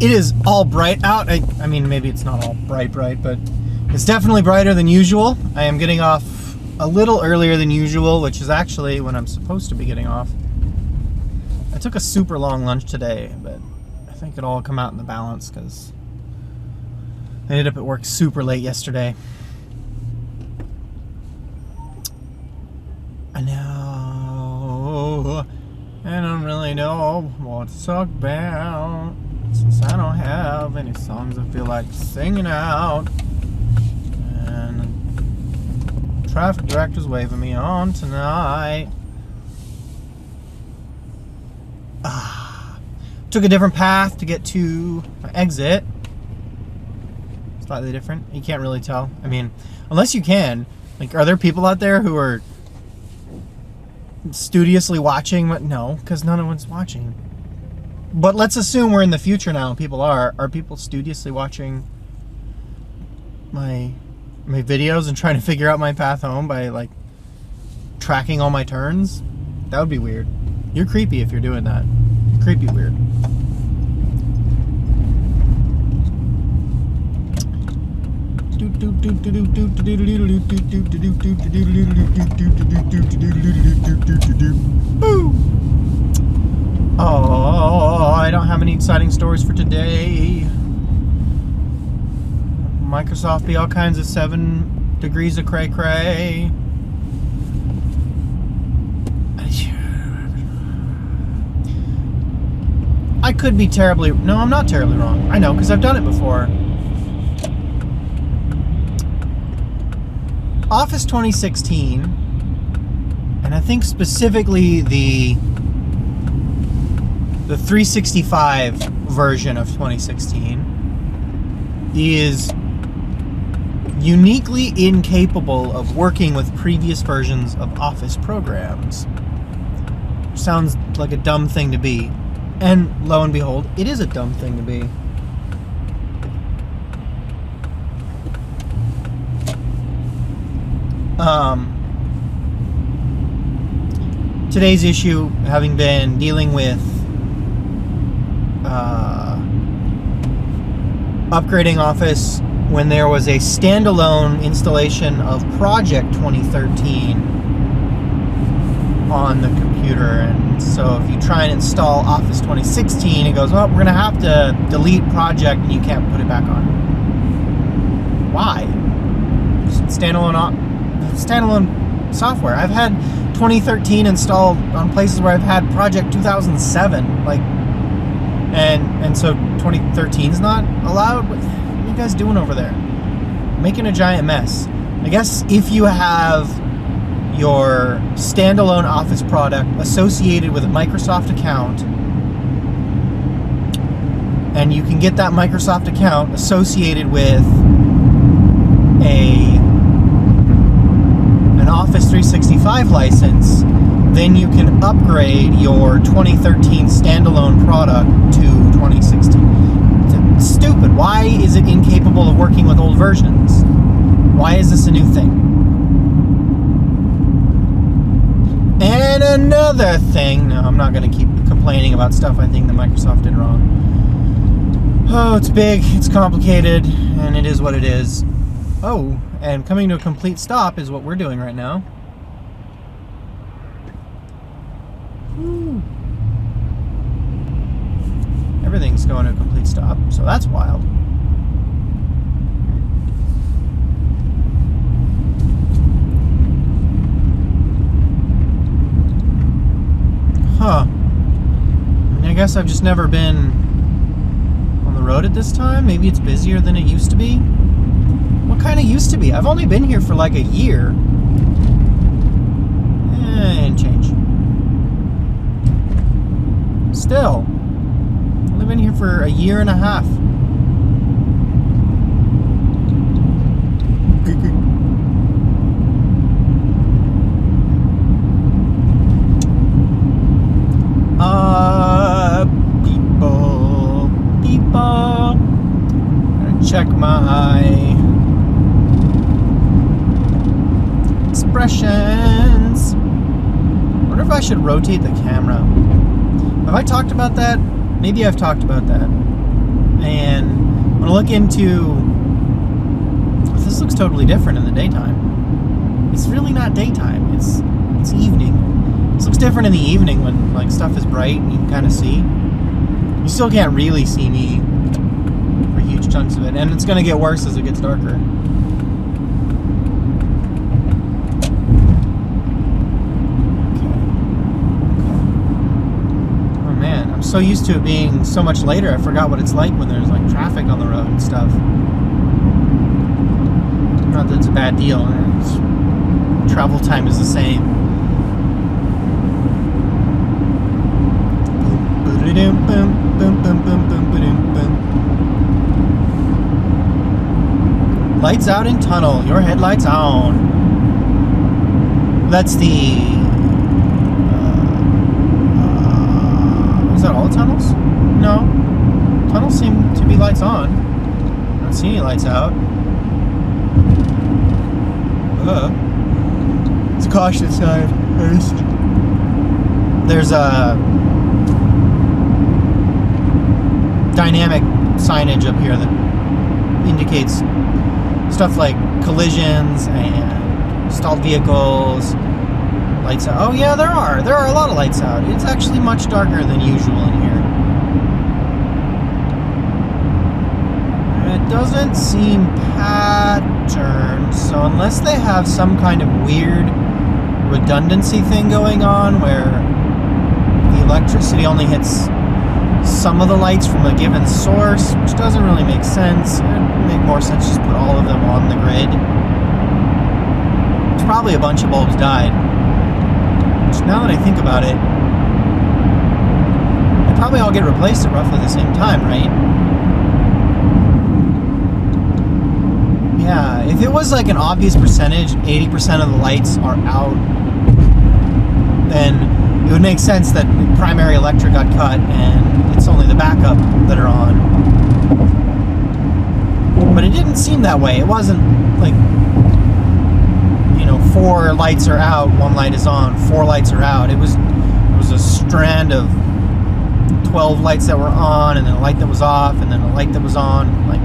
It is all bright out. I mean, maybe it's not all bright, but it's definitely brighter than usual. I am getting off a little earlier than usual, which is actually when I'm supposed to be getting off. I took a super long lunch today, but I think it'll all come out in the balance because I ended up at work super late yesterday. I know. I don't really know what to talk about since I don't have any songs I feel like singing out. And traffic director's waving me on tonight. Took a different path to get to my exit. Slightly different. You can't really tell. I mean, unless you can. Like, are there people out there who are studiously watching? No, because no one's watching. But let's assume we're in the future now and people are. Are people studiously watching my videos and trying to figure out my path home by, like, tracking all my turns? That would be weird. You're creepy if you're doing that. Creepy weird. Oh, I don't have any exciting stories for today. Microsoft be all kinds of 7 degrees of cray cray. I could be terribly... No, I'm not terribly wrong. I know, because I've done it before. Office 2016, and I think specifically the 365 version of 2016 is uniquely incapable of working with previous versions of Office programs. Sounds like a dumb thing to be. And lo and behold, it is a dumb thing to be. Today's issue having been dealing with upgrading Office when there was a standalone installation of Project 2013 on the computer, and so if you try and install Office 2016, it goes, well, we're gonna have to delete Project and you can't put it back on. Why? Standalone software. I've had 2013 installed on places where I've had Project 2007, like, and so 2013 is not allowed. What are you guys doing over there? Making a giant mess. I guess if you have your standalone Office product associated with a Microsoft account, and you can get that Microsoft account associated with an Office 365 license, then you can upgrade your 2013 standalone product to 2016. It's stupid. Why is it incapable of working with old versions? Why is this a new thing? And another thing, no, I'm not going to keep complaining about stuff I think that Microsoft did wrong. Oh, it's big, it's complicated, and it is what it is. Oh, and coming to a complete stop is what we're doing right now. Woo. Everything's going to a complete stop, so that's wild. Huh. I mean, I guess I've just never been on the road at this time. Maybe it's busier than it used to be. What kind of used to be? I've only been here for like a year. And change. Still. I've been here for a year and a half. People. Gotta check my expressions. I wonder if I should rotate the camera. Have I talked about that? Maybe I've talked about that. And I'm gonna look into. This looks totally different in the daytime. It's really not daytime. It's evening. This looks different in the evening when like stuff is bright and you can kind of see. You still can't really see me for huge chunks of it, and it's gonna get worse as it gets darker. So used to it being so much later, I forgot what it's like when there's like traffic on the road and stuff. Not that it's a bad deal. Travel time is the same. Lights out in tunnel. Your headlights on. That's the. Is that all the tunnels? No. Tunnels seem to be lights on. I don't see any lights out. It's a caution sign first. There's a dynamic signage up here that indicates stuff like collisions and stalled vehicles. Lights out. Oh yeah, there are a lot of lights out. It's actually much darker than usual in here. It doesn't seem patterned, so unless they have some kind of weird redundancy thing going on where the electricity only hits some of the lights from a given source, which doesn't really make sense. It would make more sense just put all of them on the grid. It's probably a bunch of bulbs died. Now that I think about it, they probably all get replaced at roughly the same time, right? Yeah, if it was like an obvious percentage, 80% of the lights are out, then it would make sense that the primary electric got cut and it's only the backup that are on. But it didn't seem that way. It wasn't like, 4 lights are out, 1 light is on, 4 lights are out. It was a strand of 12 lights that were on, and then a light that was off, and then a light that was on, like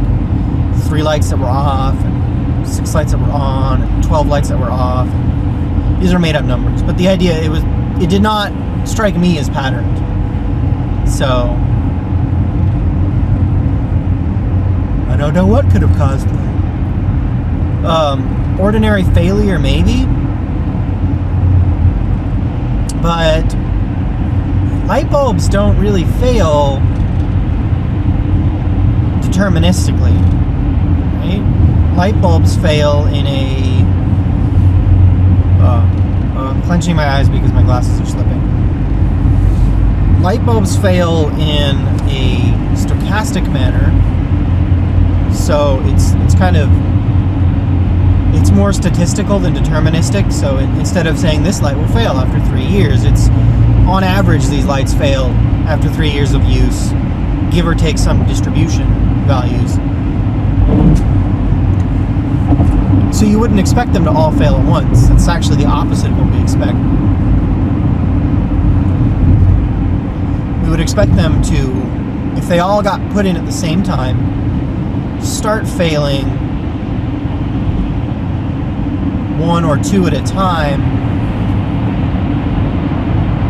3 lights that were off, and 6 lights that were on, and 12 lights that were off. These are made up numbers, but the idea, it did not strike me as patterned. So I don't know what could have caused that. Ordinary failure, maybe, but light bulbs don't really fail deterministically, right? Light bulbs fail in a... I'm clenching my eyes because my glasses are slipping. Light bulbs fail in a stochastic manner, so it's kind of... It's more statistical than deterministic, so instead of saying this light will fail after 3 years, it's on average these lights fail after 3 years of use, give or take some distribution values. So you wouldn't expect them to all fail at once. That's actually the opposite of what we expect. We would expect them to, if they all got put in at the same time, start failing 1 or 2 at a time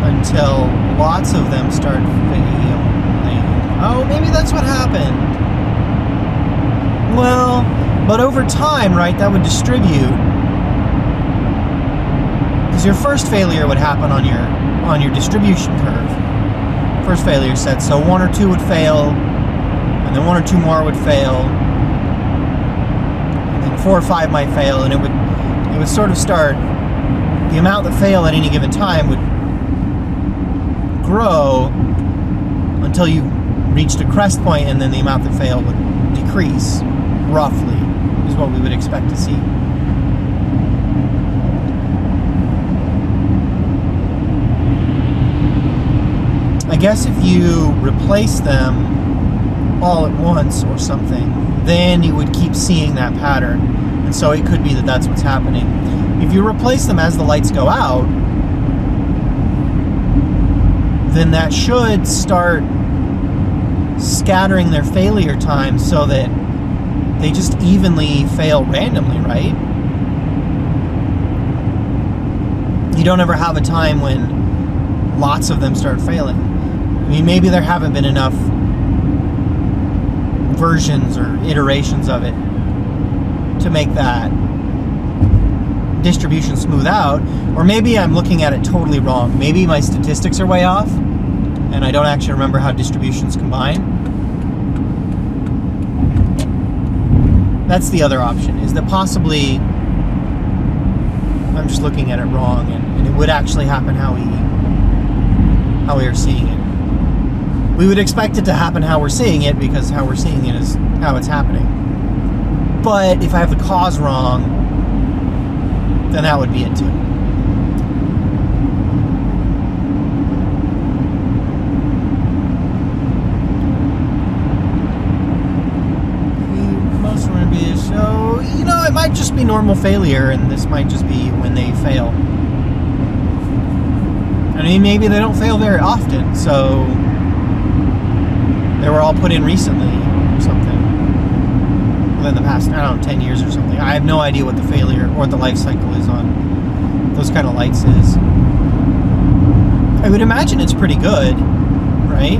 until lots of them start failing. Oh, maybe that's what happened. Well, but over time, right, that would distribute. Because your first failure would happen on your distribution curve. First failure set, so 1 or 2 would fail, and then 1 or 2 more would fail, and then 4 or 5 might fail, and it would sort of start, the amount that fail at any given time would grow until you reached a crest point, and then the amount that failed would decrease, roughly, is what we would expect to see. I guess if you replace them all at once or something, then you would keep seeing that pattern. And so it could be that that's what's happening. If you replace them as the lights go out, then that should start scattering their failure time so that they just evenly fail randomly, right? You don't ever have a time when lots of them start failing. I mean, maybe there haven't been enough versions or iterations of it to make that distribution smooth out, or maybe I'm looking at it totally wrong. Maybe my statistics are way off and I don't actually remember how distributions combine. That's the other option, is that possibly I'm just looking at it wrong, and it would actually happen how we are seeing it. We would expect it to happen how we're seeing it, because how we're seeing it is how it's happening. But if I have the cause wrong, then that would be it too. Most are going to be so, you know, it might just be normal failure, and this might just be when they fail. I mean, maybe they don't fail very often, so they were all put in recently or something. Within the past, I don't know, 10 years or something. I have no idea what the failure or what the life cycle is on those kind of lights is. I would imagine it's pretty good, right?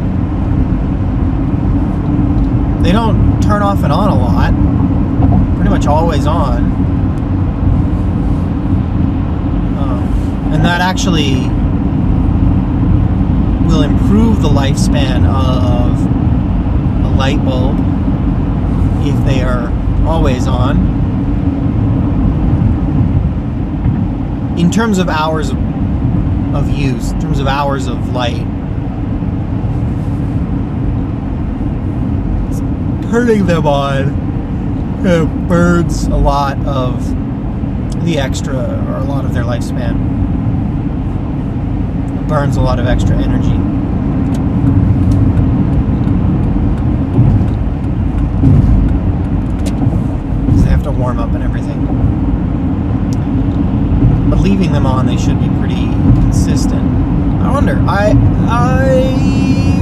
They don't turn off and on a lot. Pretty much always on. And that actually will improve the lifespan of a light bulb if they are always on. In terms of hours of use, in terms of hours of light, turning them on burns a lot of the extra, or a lot of their lifespan. It burns a lot of extra energy. Because they have to warm up and everything. But leaving them on, they should be pretty consistent. I wonder. I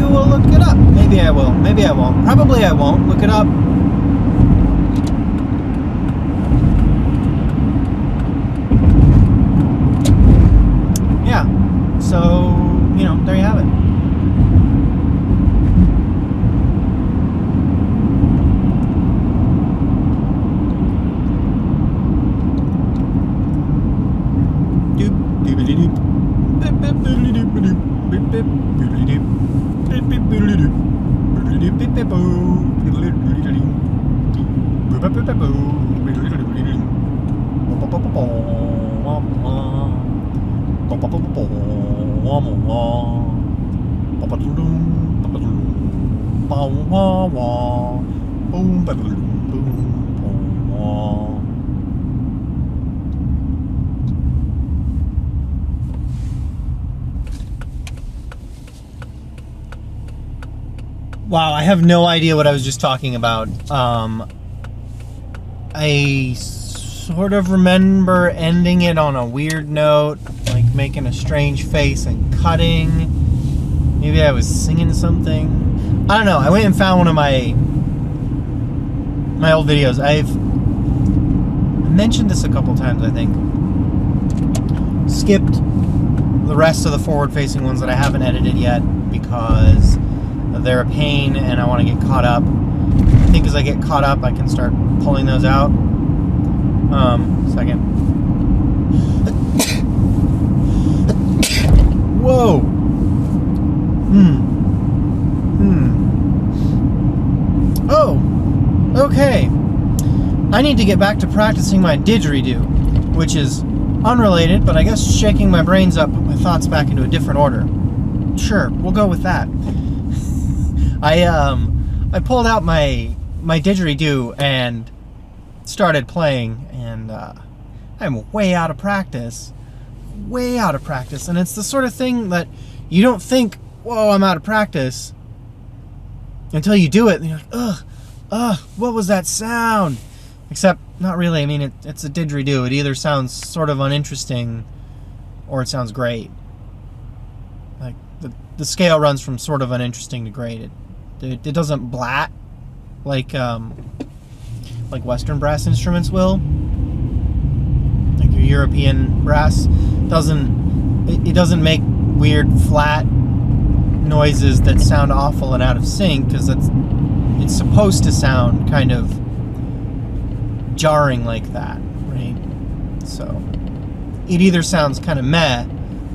will look it up. Maybe I will. Maybe I won't. Probably I won't. Look it up. Yeah. So, you know, there you have it. Wow, I have no idea what I was just talking about. I sort of remember ending it on a weird note, like making a strange face and cutting. Maybe I was singing something. I don't know. I went and found one of my old videos. I've mentioned this a couple times, I think. Skipped the rest of the forward-facing ones that I haven't edited yet because they're a pain and I want to get caught up. I think as I get caught up, I can start pulling those out. Second. Whoa. Oh, okay. I need to get back to practicing my didgeridoo, which is unrelated, but I guess shaking my brains up, put my thoughts back into a different order. Sure, we'll go with that. I pulled out my didgeridoo and started playing, and I'm way out of practice. Way out of practice. And it's the sort of thing that you don't think, whoa, I'm out of practice, until you do it, and you're like, ugh, what was that sound? Except, not really. I mean, it's a didgeridoo. It either sounds sort of uninteresting, or it sounds great. Like, the scale runs from sort of uninteresting to great. It doesn't blat like Western brass instruments will. Like your European brass it doesn't make weird flat noises that sound awful and out of sync, because it's supposed to sound kind of jarring like that, right? So it either sounds kind of meh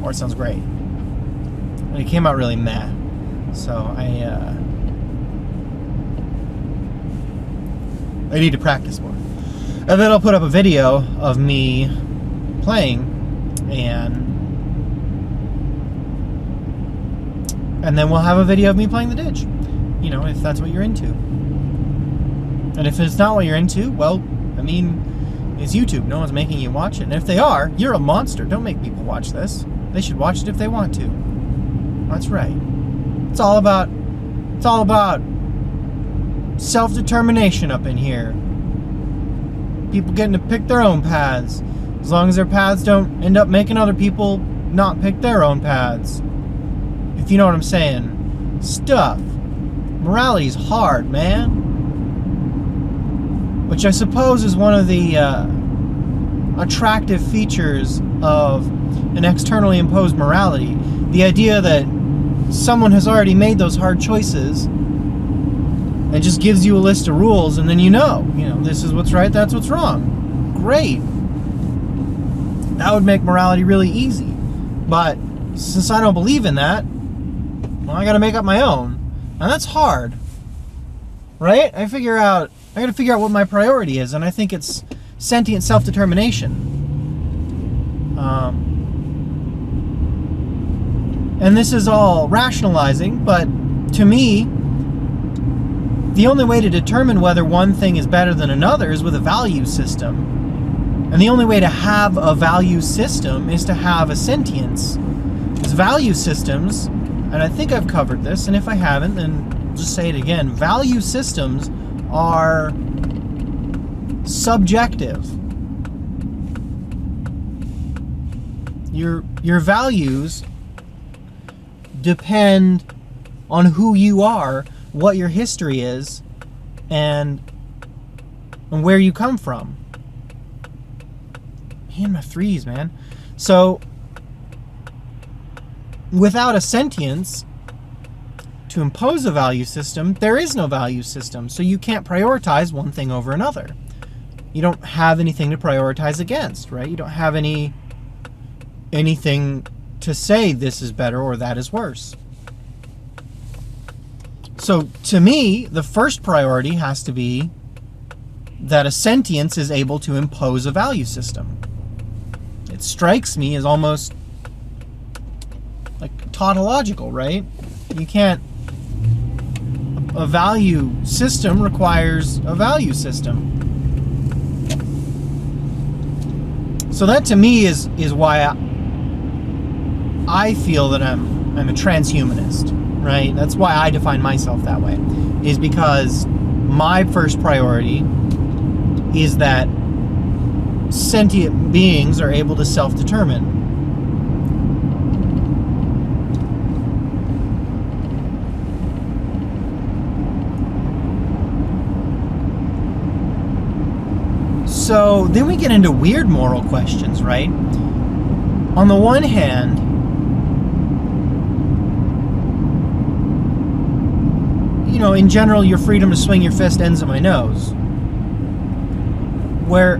or it sounds great. And it came out really meh. So I need to practice more. And then I'll put up a video of me playing, and then we'll have a video of me playing the ditch. You know, if that's what you're into. And if it's not what you're into, well, I mean, it's YouTube. No one's making you watch it. And if they are, you're a monster. Don't make people watch this. They should watch it if they want to. That's right. It's all about self-determination up in here. People getting to pick their own paths, as long as their paths don't end up making other people not pick their own paths. If you know what I'm saying. Stuff. Morality's hard, man. Which I suppose is one of the attractive features of an externally imposed morality. The idea that someone has already made those hard choices and just gives you a list of rules, and then you know, this is what's right, that's what's wrong. Great. That would make morality really easy. But since I don't believe in that, well, I gotta make up my own. And that's hard. Right? I gotta figure out what my priority is, and I think it's sentient self-determination. And this is all rationalizing, but to me, the only way to determine whether one thing is better than another is with a value system. And the only way to have a value system is to have a sentience. Because value systems, and I think I've covered this, and if I haven't, then I'll just say it again. Value systems are subjective. Your values depend on who you are, what your history is, and where you come from. Man, my threes, man. So, without a sentience to impose a value system, there is no value system. So you can't prioritize one thing over another. You don't have anything to prioritize against, right? You don't have anything to say this is better or that is worse. So to me, the first priority has to be that a sentience is able to impose a value system. It strikes me as almost like tautological, right? You can't... A value system requires a value system. So that to me is why I feel that I'm a transhumanist, right? That's why I define myself that way. Is because my first priority is that sentient beings are able to self-determine. So then we get into weird moral questions, right? On the one hand, in general, your freedom to swing your fist ends at my nose. Where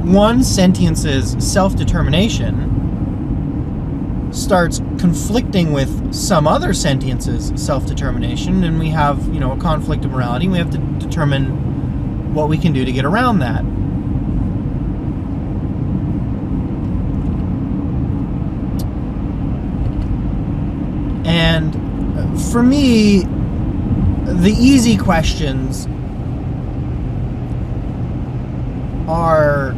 one sentience's self-determination starts conflicting with some other sentience's self-determination, and we have, a conflict of morality, and we have to determine what we can do to get around that. And for me, the easy questions are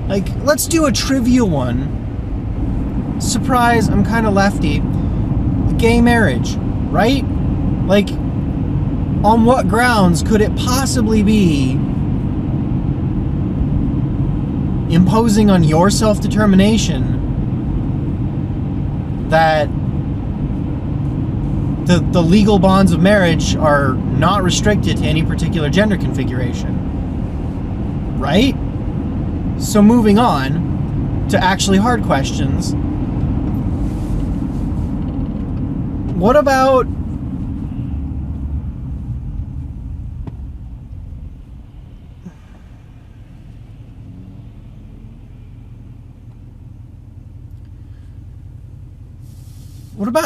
like, let's do a trivial one. Surprise, I'm kind of lefty. Gay marriage, right? Like, on what grounds could it possibly be imposing on your self-determination that the legal bonds of marriage are not restricted to any particular gender configuration. Right? So moving on to actually hard questions. What about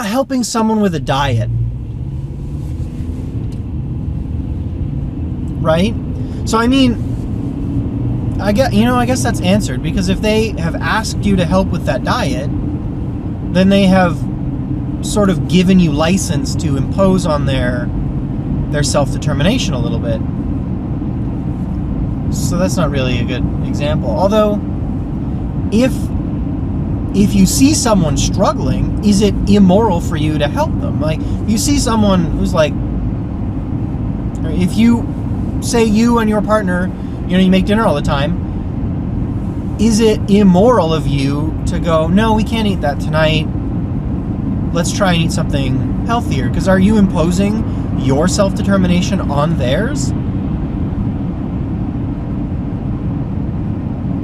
helping someone with a diet? Right? So I mean, I guess that's answered, because if they have asked you to help with that diet, then they have sort of given you license to impose on their self-determination a little bit. So that's not really a good example. Although, if you see someone struggling, is it immoral for you to help them? Like, you see someone who's like, if you say you and your partner, you make dinner all the time, is it immoral of you to go, no, we can't eat that tonight, let's try and eat something healthier? Because are you imposing your self-determination on theirs?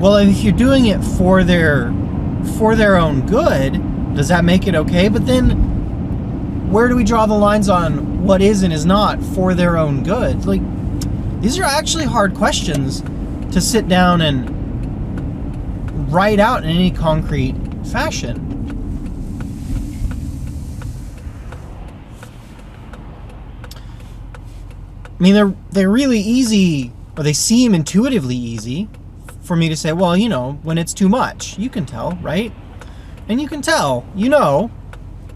Well, if you're doing it for their own good, does that make it okay? But then, where do we draw the lines on what is and is not for their own good? Like, these are actually hard questions to sit down and write out in any concrete fashion. I mean, they're really easy, or they seem intuitively easy for me to say, well, when it's too much, you can tell, right? And you can tell,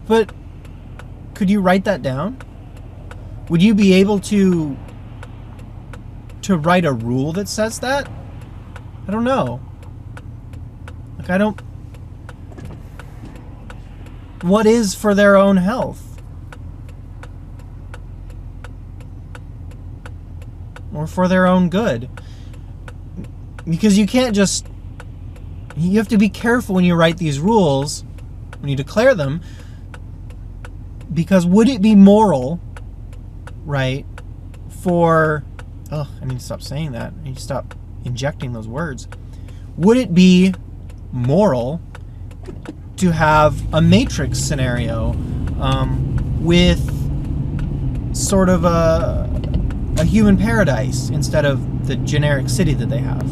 but could you write that down? Would you be able to write a rule that says that? I don't know. What is for their own health? Or for their own good? Because you have to be careful when you write these rules, when you declare them, because would it be moral, right, I need to stop saying that. I need to stop injecting those words. Would it be moral to have a matrix scenario with sort of a human paradise instead of the generic city that they have?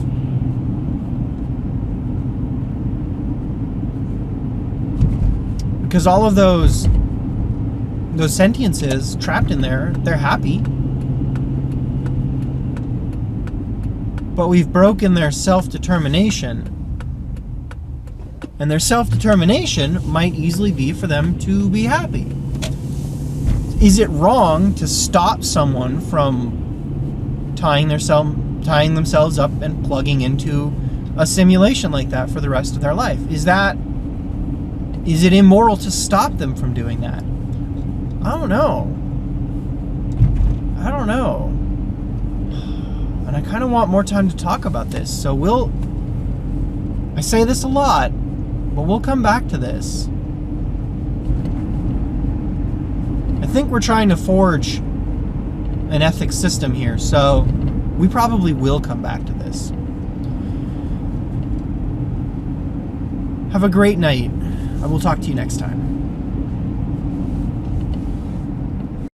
Because all of those sentiences trapped in there, they're happy. But we've broken their self-determination. And their self-determination might easily be for them to be happy. Is it wrong to stop someone from tying themselves up and plugging into a simulation like that for the rest of their life? Is it immoral to stop them from doing that? I don't know. And I kind of want more time to talk about this. So I say this a lot, but we'll come back to this. I think we're trying to forge an ethics system here, so we probably will come back to this. Have a great night. I will talk to you next time.